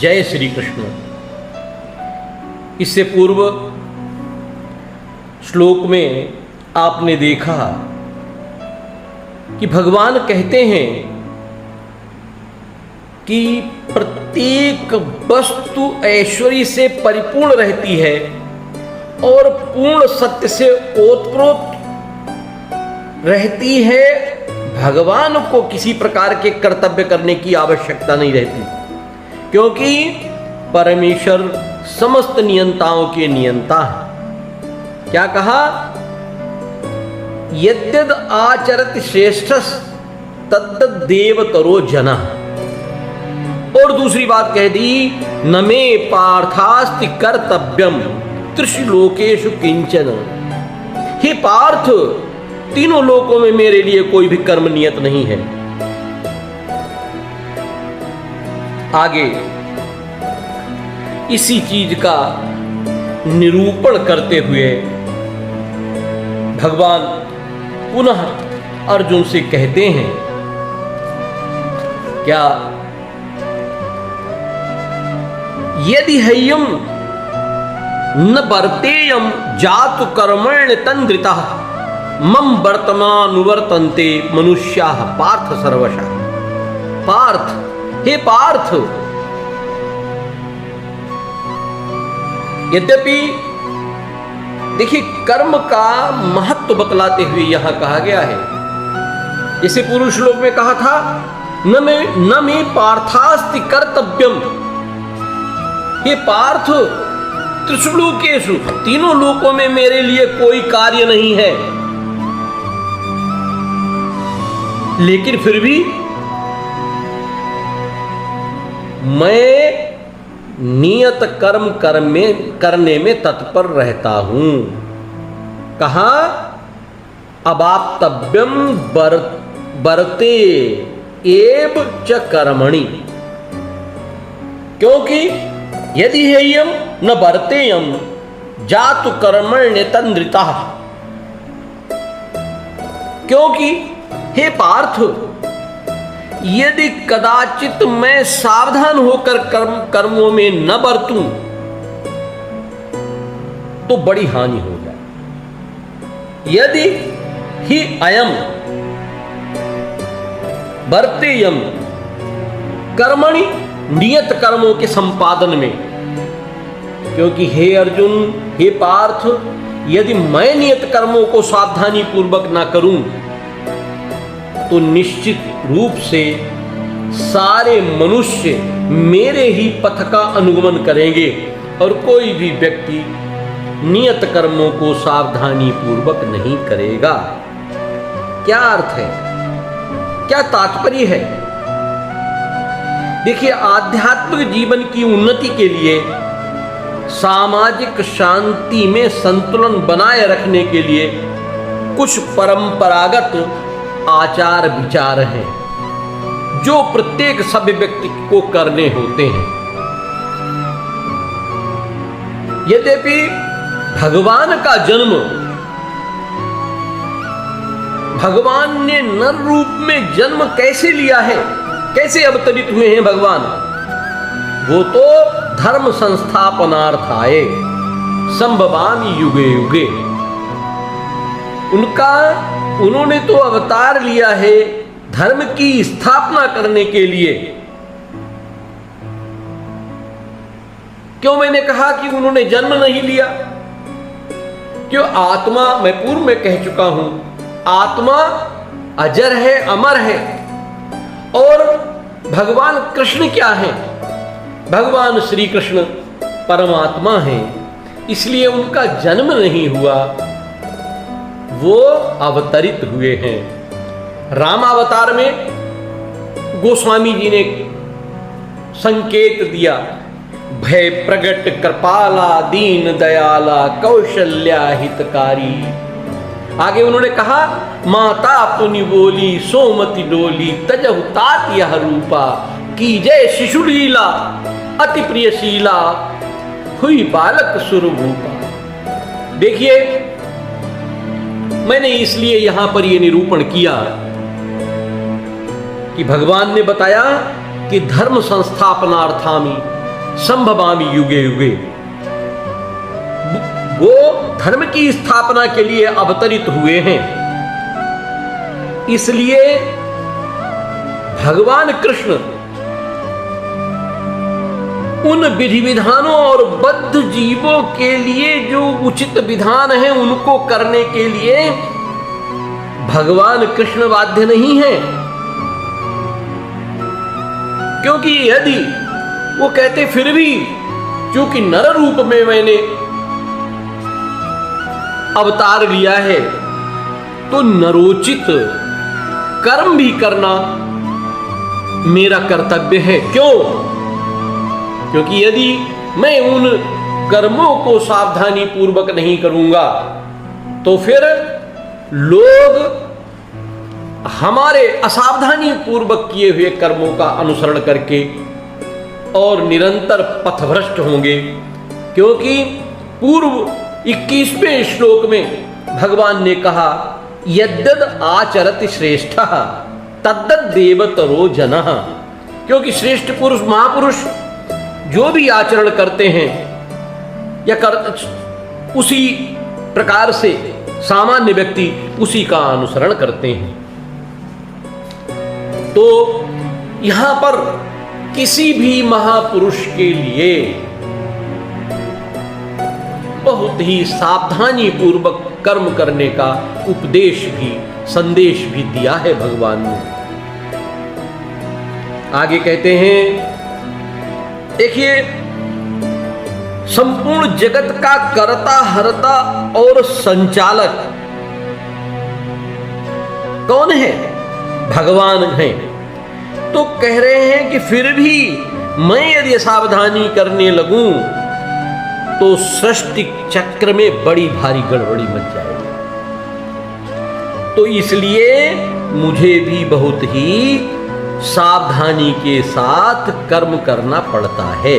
जय श्री कृष्ण। इससे पूर्व श्लोक में आपने देखा कि भगवान कहते हैं कि प्रत्येक वस्तु ऐश्वर्य से परिपूर्ण रहती है और पूर्ण सत्य से ओतप्रोत रहती है। भगवान को किसी प्रकार के कर्तव्य करने की आवश्यकता नहीं रहती, क्योंकि परमेश्वर समस्त नियंताओं के नियंता है। क्या कहा? यद्यद आचरत श्रेष्ठ तद्दद देवतरो जना। और दूसरी बात कह दी, न मे पार्थास्ति कर्तव्यम त्रिशलोकेषु किंचन। हे पार्थ, तीनों लोकों में मेरे लिए कोई भी कर्म नियत नहीं है। आगे इसी चीज का निरूपण करते हुए भगवान पुनः अर्जुन से कहते हैं, क्या? यदि हयम न वर्तेयम जातु कर्मण्य तंद्रितः मम वर्तमानुवर्तन्ते मनुष्याः पार्थ सर्वशः। पार्थ, हे पार्थ, यद्यपि देखिए कर्म का महत्व बतलाते हुए यहां कहा गया है, जैसे पूर्व श्लोक में कहा था, न मे पार्थास्ति कर्तव्यम। हे पार्थ, त्रिशलोकेषु, तीनों लोकों में मेरे लिए कोई कार्य नहीं है। लेकिन फिर भी मैं नियत कर्म करने में तत्पर रहता हूं। कहा? अवाप्तव्यम बरते एव च कर्मणि। क्योंकि यदि हेयम न बरतेयम जातु कर्मण्य तंद्रितः। क्योंकि हे पार्थ, यदि कदाचित मैं सावधान होकर कर्मों में न बरतूं तो बड़ी हानि हो जाए। यदि ही अयम बरतेयम कर्मणि, नियत कर्मों के संपादन में। क्योंकि हे अर्जुन, हे पार्थ, यदि मैं नियत कर्मों को सावधानी पूर्वक ना करूं तो निश्चित रूप से सारे मनुष्य मेरे ही पथ का अनुगमन करेंगे और कोई भी व्यक्ति नियत कर्मों को सावधानी पूर्वक नहीं करेगा। क्या अर्थ है? क्या तात्पर्य है? देखिए, आध्यात्मिक जीवन की उन्नति के लिए, सामाजिक शांति में संतुलन बनाए रखने के लिए कुछ परंपरागत आचार विचार हैं जो प्रत्येक सभ्य व्यक्ति को करने होते हैं। यद्यपि भगवान का जन्म, भगवान ने नर रूप में जन्म कैसे लिया है, कैसे अवतरित हुए हैं भगवान? वो तो धर्म संस्थापनार्थ आए, संभवामि युगे युगे। उन्होंने तो अवतार लिया है धर्म की स्थापना करने के लिए। क्यों मैंने कहा कि उन्होंने जन्म नहीं लिया? क्यों? आत्मा, मैं पूर्व में कह चुका हूं, आत्मा अजर है, अमर है। और भगवान कृष्ण क्या है? भगवान श्री कृष्ण परमात्मा है, इसलिए उनका जन्म नहीं हुआ, वो अवतरित हुए हैं। रामावतार में गोस्वामी जी ने संकेत दिया, भय प्रगट कृपाला दीन दयाला कौशल्या हितकारी। आगे उन्होंने कहा, माता पुनि बोली सोमति डोली तजहु तात यह रूपा की जय शिशु लीला अति प्रियशीला हुई बालक सुरभूपा। देखिए, मैंने इसलिए यहां पर यह निरूपण किया कि भगवान ने बताया कि धर्म संस्थापनार्थामि, संभवामि युगे युगे, वो धर्म की स्थापना के लिए अवतरित हुए हैं। इसलिए भगवान कृष्ण उन विधि विधानों और बद्ध जीवों के लिए जो उचित विधान है उनको करने के लिए भगवान कृष्ण बाध्य नहीं है। क्योंकि यदि वो कहते फिर भी क्योंकि नर रूप में मैंने अवतार लिया है तो नरोचित कर्म भी करना मेरा कर्तव्य है। क्यों? क्योंकि यदि मैं उन कर्मों को सावधानी पूर्वक नहीं करूंगा तो फिर लोग हमारे असावधानी पूर्वक किए हुए कर्मों का अनुसरण करके और निरंतर पथभ्रष्ट होंगे। क्योंकि पूर्व 21वें श्लोक में भगवान ने कहा यद्यद आचरति श्रेष्ठः तद्दद देवतरो जनः। क्योंकि श्रेष्ठ पुरुष महापुरुष जो भी आचरण करते हैं या उसी प्रकार से सामान्य व्यक्ति उसी का अनुसरण करते हैं। तो यहां पर किसी भी महापुरुष के लिए बहुत ही सावधानी पूर्वक कर्म करने का उपदेश भी संदेश भी दिया है भगवान ने। आगे कहते हैं, देखिए संपूर्ण जगत का कर्ता हरता और संचालक कौन है? भगवान है। तो कह रहे हैं कि फिर भी मैं यदि सावधानी करने लगूं तो सृष्टि चक्र में बड़ी भारी गड़बड़ी मच जाएगी। तो इसलिए मुझे भी बहुत ही सावधानी के साथ कर्म करना पड़ता है।